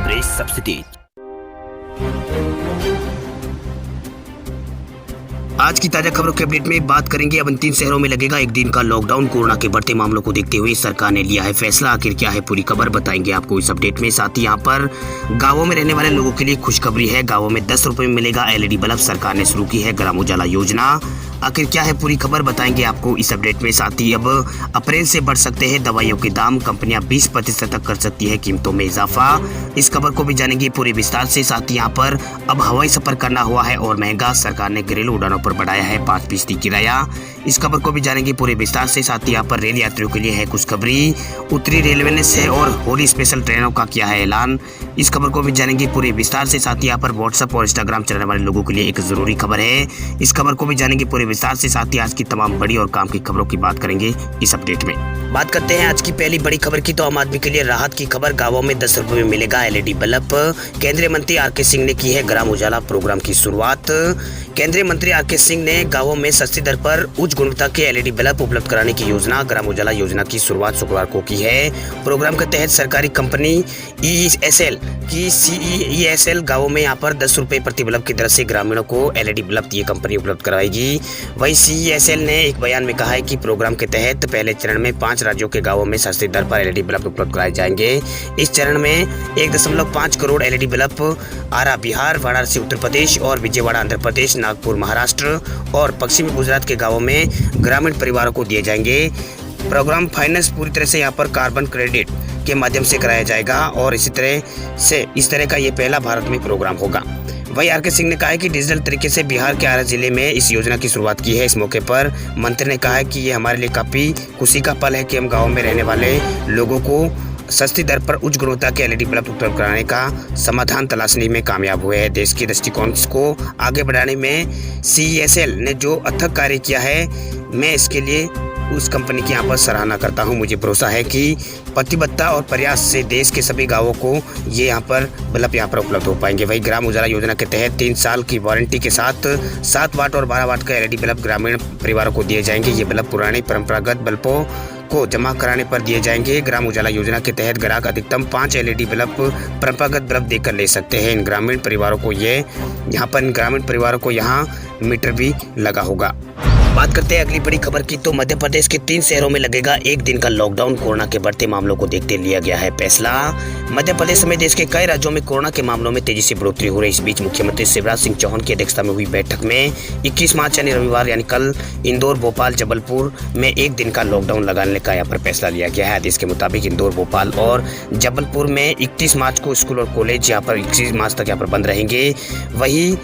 खबरें सबसे तेज। आज की ताजा खबरों के अपडेट में बात करेंगे। अब इन 3 शहरों में लगेगा एक दिन का लॉकडाउन। कोरोना के बढ़ते मामलों को देखते हुए सरकार ने लिया है फैसला। आखिर क्या है पूरी खबर बताएंगे आपको इस अपडेट में। साथ ही यहाँ पर गांवों में रहने वाले लोगों के लिए खुशखबरी है। गांवों में 10 रुपए में मिलेगा एलईडी बल्ब। सरकार ने शुरू की है ग्राम उजाला योजना। आखिर क्या है पूरी खबर बताएंगे आपको इस अपडेट में। साथ ही अब अप्रैल से बढ़ सकते हैं दवाइयों के दाम। कंपनियां 20% तक कर सकती है कीमतों में इजाफा। इस खबर को भी जानेंगे पूरे विस्तार से। साथ ही यहाँ पर अब हवाई सफर करना हुआ है और महंगा। सरकार ने घरेलू उड़ानों पर बढ़ाया है 5% किराया। इस खबर को भी जानेंगे पूरे विस्तार से। साथ ही यहाँ पर रेल यात्रियों के लिए है खुशखबरी। उत्तरी रेलवे ने से और होली स्पेशल ट्रेनों का किया है ऐलान। इस खबर को भी जानेंगे पूरे विस्तार से। साथ ही यहाँ पर व्हाट्सएप और इंस्टाग्राम चलाने वाले लोगों के लिए एक जरूरी खबर है। इस खबर को भी जानेंगे पूरे विस्तार से। साथ ही आज की तमाम बड़ी और काम की खबरों की बात करेंगे इस अपडेट में। बात करते हैं आज की पहली बड़ी खबर की। तो आम आदमी के लिए राहत की खबर। गांवों में 10 रुपए में मिलेगा एलईडी बल्ब। केंद्रीय मंत्री आर.के. सिंह ने की है ग्राम उजाला प्रोग्राम की शुरुआत। केंद्रीय मंत्री आर.के. सिंह ने गांवों में सस्ती दर पर उच्च गुणवत्ता के एलईडी बल्ब उपलब्ध कराने की योजना ग्राम उजाला योजना की शुरुआत शुक्रवार को की है। प्रोग्राम के तहत सरकारी कंपनी ईएसएल की सीईएसएल गांवों में यहाँ पर 10 रुपए प्रति बल्ब की दर से ग्रामीणों को एलईडी बल्ब ये कंपनी उपलब्ध कराएगी। वहीं सीईएसएल ने एक बयान में कहा है कि प्रोग्राम के तहत पहले चरण में 5 राज्यों के गांवों में सस्ती दर पर एलईडी बल्ब उपलब्ध कराए जाएंगे। इस चरण में 1.5 करोड़ एलईडी बल्ब आरा बिहार, वाराणसी उत्तर प्रदेश और विजयवाड़ा आंध्र प्रदेश, नागपुर महाराष्ट्र और पश्चिमी गुजरात के गांवों में ग्रामीण परिवारों को दिए जाएंगे। प्रोग्राम फाइनेंस पूरी तरह से यहाँ पर कार्बन क्रेडिट के माध्यम से कराया जाएगा और इस तरह का ये पहला भारत में प्रोग्राम होगा। वहीं आर.के. सिंह ने कहा है कि डिजिटल तरीके से बिहार के आरा जिले में इस योजना की शुरुआत की है। इस मौके पर मंत्री ने कहा है कि ये हमारे लिए काफी खुशी का पल है कि हम गाँव में रहने वाले लोगों को सस्ती दर पर उच्च गुणवत्ता के एलईडी बल्ब उपलब्ध कराने का समाधान तलाशने में कामयाब हुए हैं। देश के दृष्टिकोण को आगे बढ़ाने में सीईएसएल ने जो अथक कार्य किया है, मैं इसके लिए उस कंपनी की यहाँ पर सराहना करता हूँ। मुझे भरोसा है कि प्रतिबद्धता और प्रयास से देश के सभी गांवों को ये यहाँ पर बल्ब यहाँ पर उपलब्ध हो पाएंगे। वही ग्राम उजाला योजना के तहत 3 साल की वारंटी के साथ 7 वाट और 12 वाट का एलईडी बल्ब ग्रामीण परिवारों को दिए जाएंगे। ये बल्ब पुराने परंपरागत बल्बों को जमा कराने पर दिए जाएंगे। ग्राम उजाला योजना के तहत ग्राहक अधिकतम 5 एलईडी बल्ब परंपरागत बल्ब देकर ले सकते हैं। इन ग्रामीण परिवारों को यहाँ मीटर भी लगा होगा। बात करते हैं अगली बड़ी खबर की। तो मध्य प्रदेश के 3 शहरों में लगेगा एक दिन का लॉकडाउन। कोरोना के बढ़ते मामलों को देखते लिया गया है फैसला। मध्य प्रदेश समेत देश के कई राज्यों में कोरोना के मामलों में तेजी से बढ़ोतरी हो रही है। इस बीच मुख्यमंत्री शिवराज सिंह चौहान की अध्यक्षता में हुई बैठक में 21 मार्च यानी रविवार यानी कल इंदौर, भोपाल, जबलपुर में एक दिन का लॉकडाउन लगाने का यहाँ पर फैसला लिया गया है। आदेश के मुताबिक इंदौर, भोपाल और जबलपुर में 31 मार्च को स्कूल और कॉलेज यहाँ पर 21 मार्च तक यहाँ पर बंद रहेंगे। वही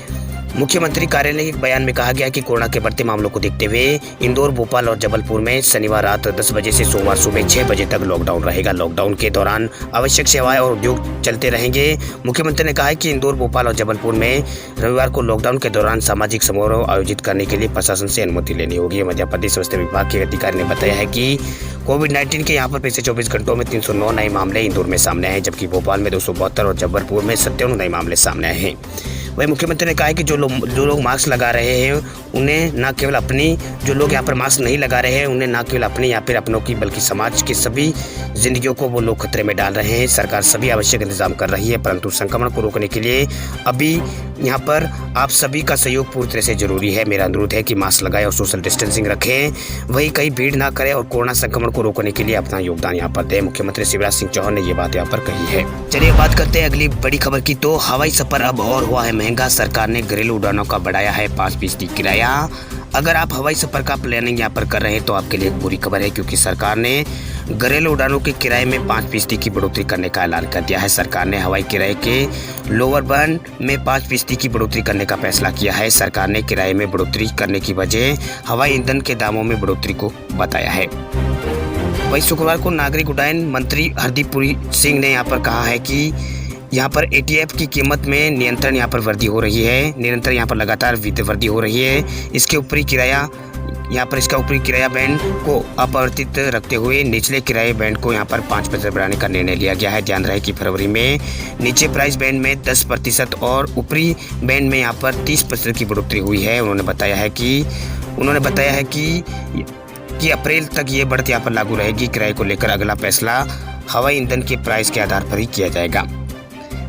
मुख्यमंत्री कार्यालय के बयान में कहा गया कि कोरोना के बढ़ते मामलों को देखते हुए इंदौर, भोपाल और जबलपुर में शनिवार रात 10 बजे से सोमवार सुबह 6 बजे तक लॉकडाउन रहेगा। लॉकडाउन के दौरान आवश्यक सेवाएं और उद्योग चलते रहेंगे। मुख्यमंत्री ने कहा है कि इंदौर, भोपाल और जबलपुर में रविवार को लॉकडाउन के दौरान सामाजिक समारोह आयोजित करने के लिए प्रशासन से अनुमति लेनी होगी। मध्य प्रदेश स्वास्थ्य विभाग के अधिकारी ने बताया है कि कोविड-19 के यहाँ पर पिछले 24 घंटों में 309 नए मामले इंदौर में सामने आए, जबकि भोपाल में 272 और जबलपुर में 57 नए मामले सामने आए हैं। वही मुख्यमंत्री ने कहा है कि जो लोग मास्क लगा रहे हैं उन्हें न केवल अपनी, जो लोग यहाँ पर मास्क नहीं लगा रहे हैं उन्हें न केवल अपने या फिर अपनों की बल्कि समाज की सभी जिंदगियों को वो लोग खतरे में डाल रहे हैं। सरकार सभी आवश्यक इंतजाम कर रही है, परंतु संक्रमण को रोकने के लिए अभी यहाँ पर आप सभी का सहयोग पूरी तरह से जरूरी है। मेरा अनुरोध है कि मास्क लगाएं और सोशल डिस्टेंसिंग रखें, वही कहीं भीड़ ना करें और कोरोना संक्रमण को रोकने के लिए अपना योगदान यहाँ पर दें। मुख्यमंत्री शिवराज सिंह चौहान ने ये बात यहाँ पर कही है। चलिए बात करते हैं अगली बड़ी खबर की। तो हवाई सफर अब और हुआ है महंगा। सरकार ने घरेलू उड़ानों का बढ़ाया है 5% किराया। अगर आप हवाई सफर का प्लानिंग यहाँ पर कर रहे हैं तो आपके लिए एक बुरी खबर है, क्योंकि सरकार ने घरेलू उड़ानों के किराए में 5% की बढ़ोतरी करने का ऐलान कर दिया है। सरकार ने हवाई किराए के लोअर बर्न में 5% की बढ़ोतरी करने का फैसला किया है। सरकार ने किराए में बढ़ोतरी करने की वजह हवाई ईंधन के दामों में बढ़ोतरी को बताया है। वहीं शुक्रवार को नागरिक उड्डयन मंत्री हरदीप पुरी सिंह ने यहाँ पर कहा है कि यहाँ पर एटीएफ की कीमत में निरंतर यहाँ पर वृद्धि हो रही है, निरंतर यहाँ पर लगातार वृद्धि हो रही है। इसका ऊपरी किराया बैंड को अपरिवर्तित रखते हुए निचले किराए बैंड को यहाँ पर 5% बढ़ाने का निर्णय लिया गया है। ध्यान रहे कि फरवरी में नीचे प्राइस बैंड में 10% और ऊपरी बैंड में यहाँ पर 30% की बढ़ोतरी हुई है। उन्होंने बताया है कि अप्रैल तक ये बढ़त यहाँ पर लागू रहेगी। किराए को लेकर अगला फैसला हवाई ईंधन के प्राइस के आधार पर ही किया जाएगा।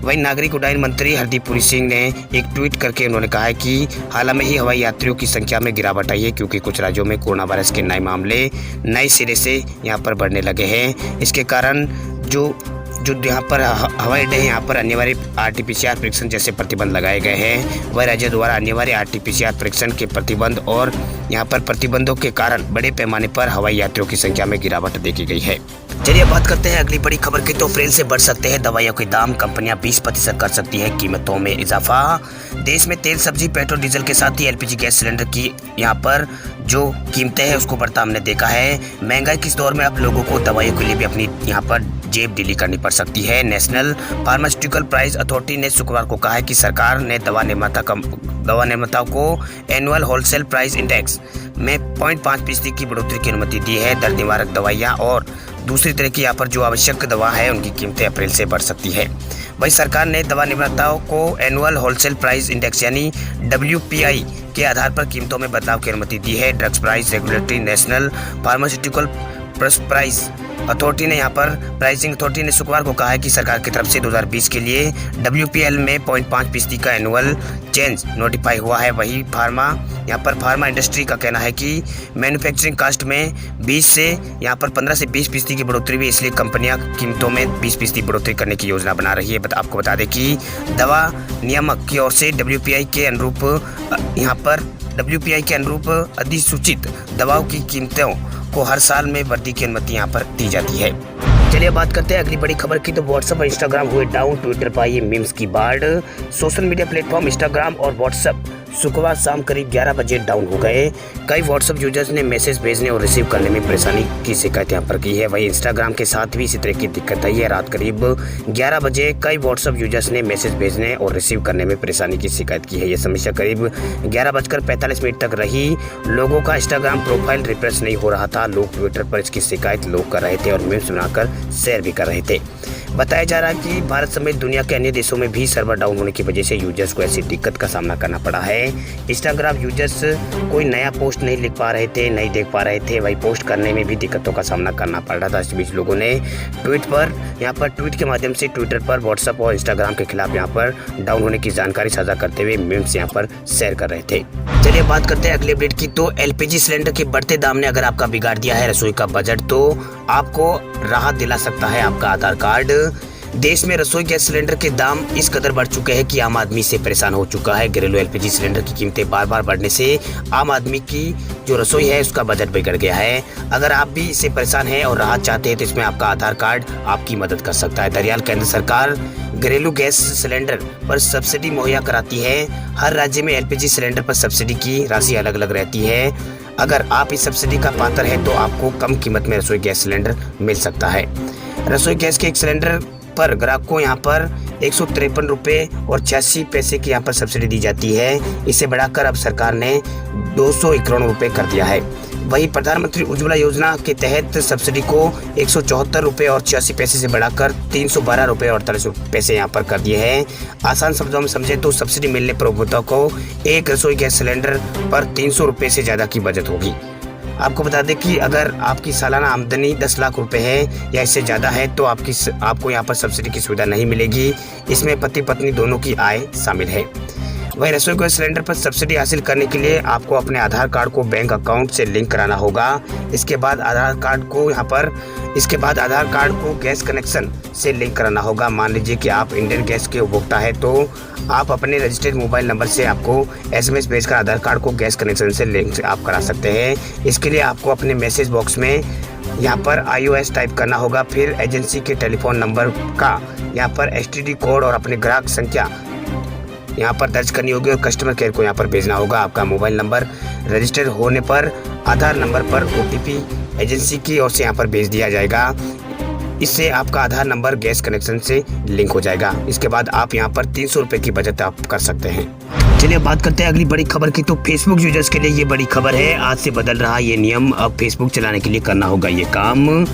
वहीं नागरिक उड्डयन मंत्री हरदीप पुरी सिंह ने एक ट्वीट करके उन्होंने कहा है कि हाल में ही हवाई यात्रियों की संख्या में गिरावट आई है, क्योंकि कुछ राज्यों में कोरोना वायरस के नए मामले नए सिरे से यहाँ पर बढ़ने लगे हैं। इसके कारण जो यहाँ पर हवाई अड्डे हैं, यहाँ पर अनिवार्य RT-PCR परीक्षण जैसे प्रतिबंध लगाए गए हैं। वह राज्य द्वारा अनिवार्य RT-PCR परीक्षण के प्रतिबंध और यहाँ पर प्रतिबंधों के कारण बड़े पैमाने पर हवाई यात्रियों की संख्या में गिरावट देखी गई है। चलिए बात करते हैं अगली बड़ी खबर की। तो अप्रैल से बढ़ सकते हैं दवाइयों के दाम, कंपनियां 20% कर सकती है कीमतों में इजाफा। देश में तेल, सब्जी, पेट्रोल, डीजल के साथ ही LPG गैस सिलेंडर की यहाँ पर जो कीमतें हैं उसको बढ़ता हमने देखा है। महंगाई के इस दौर में अब लोगों को दवाइयों के लिए भी अपनी यहाँ पर जेब ढीली करनी पड़ सकती है। नेशनल फार्मास्यूटिकल प्राइस अथॉरिटी ने शुक्रवार को कहा है कि सरकार ने दवा निर्माताओं को एनुअल होलसेल प्राइस इंडेक्स में 0.5% की बढ़ोतरी की अनुमति दी है। दर्द निवारक दवाइयाँ और दूसरी तरह की यहाँ पर जो आवश्यक दवा है उनकी कीमतें अप्रैल से बढ़ सकती है। वहीं सरकार ने दवा निर्माताओं को एनुअल होलसेल प्राइस इंडेक्स यानी WPI के आधार पर कीमतों में बदलाव की अनुमति दी है। Drugs price regulatory national pharmaceutical price authority ने यहाँ पर प्राइसिंग अथॉरिटी ने शुक्रवार को कहा है कि सरकार की तरफ से 2020 के लिए WPL में 0.5% का एनुअल चेंज नोटिफाई हुआ है। वही फार्मा इंडस्ट्री का कहना है कि मैन्युफैक्चरिंग कास्ट में 20 से यहाँ पर 15 से 20% की बढ़ोतरी हुई, इसलिए कंपनियां कीमतों में 20% बढ़ोतरी करने की योजना बना रही है। आपको बता दें कि दवा नियामक की ओर से WPI के अनुरूप अधिसूचित दवाओं की कीमतों को हर साल में वृद्धि की अनुमति यहाँ पर दी जाती है। चलिए बात करते हैं अगली बड़ी खबर की। तो व्हाट्सएप और इंस्टाग्राम हुए डाउन, ट्विटर पर आई मीम्स की बाढ़। सोशल मीडिया प्लेटफॉर्म इंस्टाग्राम और व्हाट्सएप शुक्रवार शाम करीब 11 बजे डाउन हो गए। कई व्हाट्सएप यूजर्स ने मैसेज भेजने और रिसीव करने में परेशानी की शिकायत यहाँ पर की है। वहीं इंस्टाग्राम के साथ भी इसी तरह की दिक्कत आई है। रात करीब 11 बजे कई व्हाट्सएप यूजर्स ने मैसेज भेजने और रिसीव करने में परेशानी की शिकायत की है। यह समस्या करीब 11:45 तक रही। लोगों का इंस्टाग्राम प्रोफाइल रिफ्रेश नहीं हो रहा था। लोग ट्विटर पर इसकी शिकायत लोग कर रहे थे और मीम्स बनाकर शेयर भी कर रहे थे। बताया जा रहा है कि भारत समेत दुनिया के अन्य देशों में भी सर्वर डाउन होने की वजह से यूजर्स को ऐसी दिक्कत का सामना करना पड़ा है। इंस्टाग्राम यूजर्स कोई नया पोस्ट नहीं लिख पा रहे थे, नहीं देख पा रहे थे, वही पोस्ट करने में भी दिक्कतों का सामना करना पड़ रहा था। इस बीच लोगों ने ट्वीट के माध्यम से ट्विटर पर व्हाट्सएप और इंस्टाग्राम के खिलाफ यहाँ पर डाउन होने की जानकारी साझा करते हुए मीम्स यहाँ पर शेयर कर रहे थे। चलिए बात करते हैं अगले अपडेट की। तो LPG सिलेंडर के बढ़ते दाम ने अगर आपका बिगाड़ दिया है रसोई का बजट, तो आपको राहत दिला सकता है आपका आधार कार्ड। देश में रसोई गैस सिलेंडर के दाम इस कदर बढ़ चुके हैं कि आम आदमी से परेशान हो चुका है। घरेलू LPG सिलेंडर की कीमतें बार बार बढ़ने से आम आदमी की जो रसोई है उसका बजट बिगड़ गया है। अगर आप भी इससे परेशान हैं और राहत चाहते हैं तो इसमें आपका आधार कार्ड आपकी मदद कर सकता है। दरअसल केंद्र सरकार घरेलू गैस सिलेंडर पर सब्सिडी मुहैया कराती है। हर राज्य में LPG सिलेंडर पर सब्सिडी की राशि अलग अलग रहती है। अगर आप इस सब्सिडी का पात्र हैं तो आपको कम कीमत में रसोई गैस सिलेंडर मिल सकता है। रसोई गैस के एक सिलेंडर पर ग्राहक को यहाँ पर 153 रुपये और 86 पैसे की यहाँ पर सब्सिडी दी जाती है। इसे बढ़ाकर अब सरकार ने 291 रुपये कर दिया है। वहीं प्रधानमंत्री उज्ज्वला योजना के तहत सब्सिडी को 174 रुपये और 86 पैसे से बढ़ाकर 312 रुपये और 48 पैसे यहाँ पर कर दिए हैं। आसान शब्दों में समझे तो सब्सिडी मिलने पर उपभोक्ता को एक रसोई गैस सिलेंडर पर 300 रुपये से ज़्यादा की बचत होगी। आपको बता दें कि अगर आपकी सालाना आमदनी 10 लाख रुपए है या इससे ज़्यादा है तो आपको यहाँ पर सब्सिडी की सुविधा नहीं मिलेगी। इसमें पति पत्नी दोनों की आय शामिल है। वहीं रसोई गैस सिलेंडर पर सब्सिडी हासिल करने के लिए आपको अपने आधार कार्ड को बैंक अकाउंट से लिंक कराना होगा। इसके बाद आधार कार्ड को गैस कनेक्शन से लिंक कराना होगा। मान लीजिए कि आप इंडियन गैस के उपभोक्ता है तो आप अपने रजिस्टर्ड मोबाइल नंबर से आपको SMS भेजकर आधार कार्ड को गैस कनेक्शन से लिंक आप करा सकते हैं। इसके लिए आपको अपने मैसेज बॉक्स में यहाँ पर iOS टाइप करना होगा, फिर एजेंसी के टेलीफोन नंबर का यहाँ पर STD कोड और अपने ग्राहक संख्या यहाँ पर दर्ज करनी होगी और कस्टमर केयर को यहाँ पर भेजना होगा। आपका मोबाइल नंबर रजिस्टर्ड होने पर आधार नंबर पर OTP एजेंसी की ओर से यहाँ पर भेज दिया जाएगा। इससे आपका आधार नंबर गैस कनेक्शन से लिंक हो जाएगा। इसके बाद आप यहाँ पर 300 रुपये की बचत आप कर सकते हैं। चलिए बात करते हैं अगली बड़ी खबर की। तो फेसबुक यूजर्स के लिए ये बड़ी खबर है। आज से बदल रहा ये नियम। अब फेसबुक चलाने के लिए करना होगा ये काम।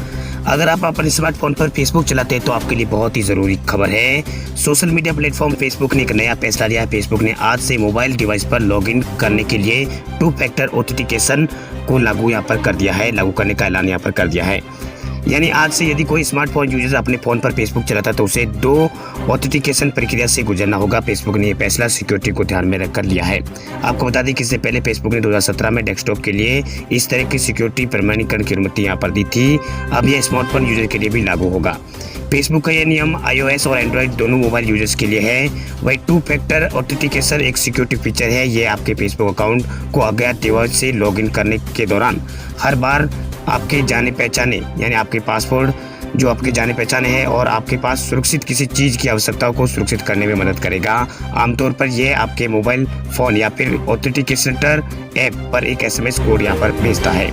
अगर आप अपने स्मार्टफोन पर फेसबुक चलाते हैं तो आपके लिए बहुत ही ज़रूरी खबर है। सोशल मीडिया प्लेटफॉर्म फेसबुक ने एक नया फैसला लिया है। फेसबुक ने आज से मोबाइल डिवाइस पर लॉगिन करने के लिए 2 फैक्टर ऑथेंटिकेशन को लागू करने का ऐलान यहाँ पर कर दिया है। यानी आज से यदि कोई स्मार्टफोन यूजर अपने फ़ोन पर फेसबुक चलाता है तो उसे 2 ऑथेंटिकेशन प्रक्रिया से गुजरना होगा। फेसबुक ने यह फैसला सिक्योरिटी को ध्यान में रखकर लिया है। आपको बता दें कि इससे पहले फेसबुक ने 2017 में डेस्कटॉप के लिए इस तरह की सिक्योरिटी प्रमाणीकरण की अनुमति यहाँ पर दी थी। अब यह स्मार्टफोन यूजर के लिए भी लागू होगा। फेसबुक का यह नियम iOS और एंड्रॉयड दोनों मोबाइल यूजर्स के लिए है। वही 2 फैक्टर ऑथेंटिकेशन एक सिक्योरिटी फीचर है। ये आपके फेसबुक अकाउंट को अज्ञात डिवाइस से लॉगिन करने के दौरान हर बार आपके जाने पहचाने यानी आपके पासवर्ड जो आपके जाने पहचाने हैं और आपके पास सुरक्षित किसी चीज़ की आवश्यकताओं को सुरक्षित करने में मदद करेगा। आमतौर पर यह आपके मोबाइल फ़ोन या फिर ऑथेंटिकेशन ऐप पर एक SMS कोड यहाँ पर भेजता है।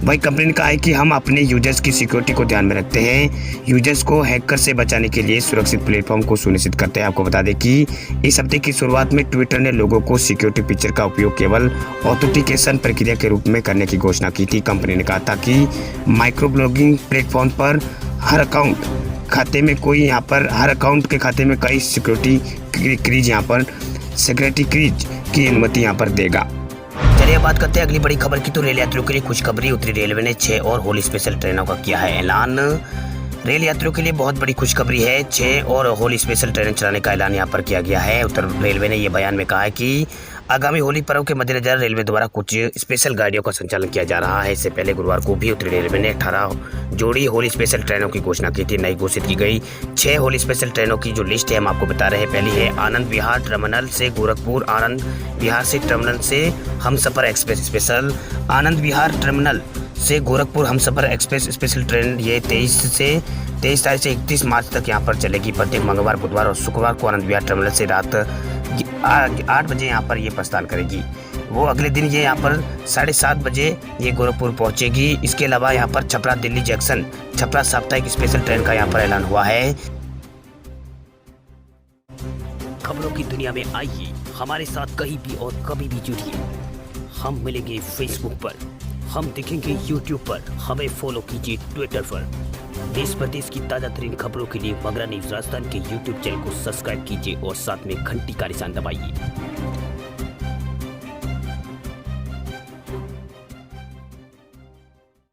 वही कंपनी ने कहा है कि हम अपने यूजर्स की सिक्योरिटी को ध्यान में रखते हैं। यूजर्स को हैकर से बचाने के लिए सुरक्षित प्लेटफॉर्म को सुनिश्चित करते हैं। आपको बता दें कि इस हफ्ते की शुरुआत में ट्विटर ने लोगों को सिक्योरिटी फीचर का उपयोग केवल ऑथेंटिकेशन प्रक्रिया के रूप में करने की घोषणा की थी। कंपनी ने कहा था कि माइक्रो ब्लॉगिंग प्लेटफॉर्म पर हर अकाउंट के खाते में कई सिक्योरिटी क्रीज की अनुमति यहाँ पर देगा। चलिए बात करते हैं अगली बड़ी खबर की। तो रेल यात्रियों के लिए खुशखबरी। उत्तरी रेलवे ने 6 और होली स्पेशल ट्रेनों का किया है ऐलान। रेल यात्रियों के लिए बहुत बड़ी खुशखबरी है। 6 और होली स्पेशल ट्रेन चलाने का ऐलान यहाँ पर किया गया है। उत्तर रेलवे ने यह बयान में कहा है कि आगामी होली पर्व के मद्देनजर रेलवे द्वारा कुछ स्पेशल गाड़ियों का संचालन किया जा रहा है। इससे पहले गुरुवार को भी उत्तरी रेलवे ने 18 जोड़ी होली स्पेशल ट्रेनों की घोषणा की थी। नई घोषित की गई 6 होली स्पेशल ट्रेनों की जो लिस्ट है हम आपको बता रहे हैं। पहली है आनंद विहार टर्मिनल से गोरखपुर, आनंद विहार से टर्मिनल से Humsafar express special, Anand Vihar terminal से Gorakhpur Humsafar express special train. ये 23 तारीख से 31 मार्च तक यहाँ पर चलेगी। प्रत्येक मंगलवार, बुधवार और शुक्रवार को आनंद विहार टर्मिनल से रात 8 बजे यहाँ पर ये प्रस्थान करेगी। वो अगले दिन ये यहाँ पर 7:30 बजे ये गोरखपुर पहुँचेगी। इसके अलावा यहाँ पर छपरा दिल्ली जंक्शन छपरा साप्ताहिक स्पेशल ट्रेन का यहाँ पर ऐलान हुआ है। खबरों की दुनिया में आइए हमारे साथ कहीं भी और कभी भी जुड़िए। हम मिलेंगे फेसबुक पर, हम दिखेंगे यूट्यूब पर, हमें फॉलो कीजिए ट्विटर पर। देश प्रदेश की ताजा तरीन खबरों के लिए मगरा न्यूज राजस्थान के यूट्यूब चैनल को सब्सक्राइब कीजिए और साथ में घंटी का निशान दबाइए।